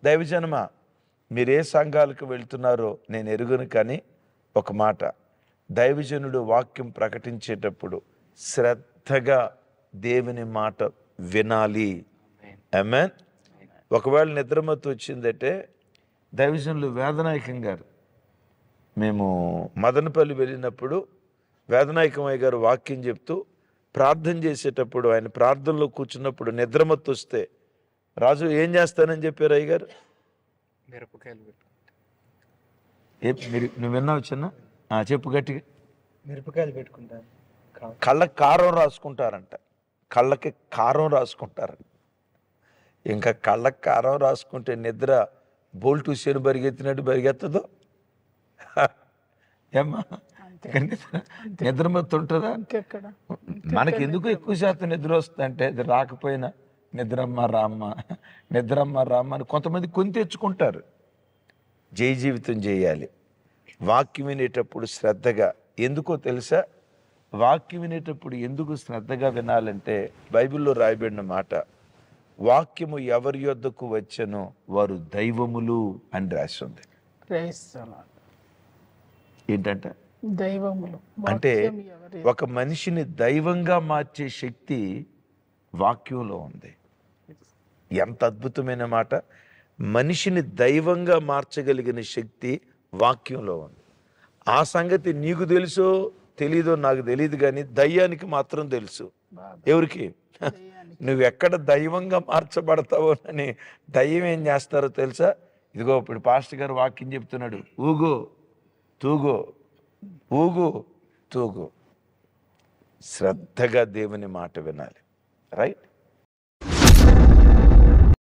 దైవజనమా, మీరు ఏ సంఘాలకు వెళ్తున్నారో నేను ఎరుగును, కానీ ఒక మాట, దైవజనుడు వాక్యం ప్రకటించేటప్పుడు శ్రద్ధగా దేవుని మాట వినాలి. ఆమేన్. ఒకవేళ నిద్రమత్తు వచ్చిందంటే, దైవజనులు వేదనాయకం గారు, మేము మదనపల్లి వెళ్ళినప్పుడు వేదనాయకమయ్య గారు వాక్యం చెప్తూ ప్రార్థన చేసేటప్పుడు, ఆయన ప్రార్థనలో కూర్చున్నప్పుడు నిద్రమత్తు వస్తే, రాజు ఏం చేస్తానని చెప్పారు అయ్య గారు? మిరపకాయలు నువ్వు విన్నావు చిన్న? చెప్పు గట్టిగా. మిరపకాయలు పెట్టుకుంటారు, కళ్ళకి కారం రాసుకుంటారంట. కళ్ళకి కారం రాసుకుంటారు. ఇంకా కళ్ళకి కారం రాసుకుంటే నిద్ర బోల్టు సేను పరిగెత్తినట్టు పరిగెత్తదు. ఏమ్మా, నిద్ర మొత్తం ఉంటుందా? మనకి ఎందుకు ఎక్కువ శాతం నిద్ర వస్తుంది అంటే, అది రాకపోయినా నిద్రమ్మ రామ్మ, నిద్రమ్మ రామ్మ అని కొంతమంది కొని తెచ్చుకుంటారు. జై జీవితం చేయాలి. వాక్యం వినేటప్పుడు శ్రద్ధగా, ఎందుకో తెలుసా? వాక్యం వినేటప్పుడు ఎందుకు శ్రద్ధగా వినాలంటే, బైబిల్లో రాయబడిన మాట, వాక్యము ఎవరి యొద్దకు వచ్చెనో వారు దైవములు అని రాసి ఉంది. ఏంటంటే దైవములు అంటే ఒక మనిషిని దైవంగా మార్చే శక్తి వాక్యంలో ఉంది. ఎంత అద్భుతమైన మాట! మనిషిని దైవంగా మార్చగలిగిన శక్తి వాక్యంలో ఉంది. ఆ సంగతి నీకు తెలుసో తెలీదో నాకు తెలియదు, కానీ దయ్యానికి మాత్రం తెలుసు. ఎవరికి? నువ్వు ఎక్కడ దైవంగా మార్చబడతావో అని దయ్యం ఏం చేస్తారో తెలుసా? ఇదిగో ఇప్పుడు పాస్టర్ గారు వాక్యం చెప్తున్నాడు, ఊగో తూగో, ఊగు తూగు. శ్రద్ధగా దేవుని మాట వినాలి. రైట్?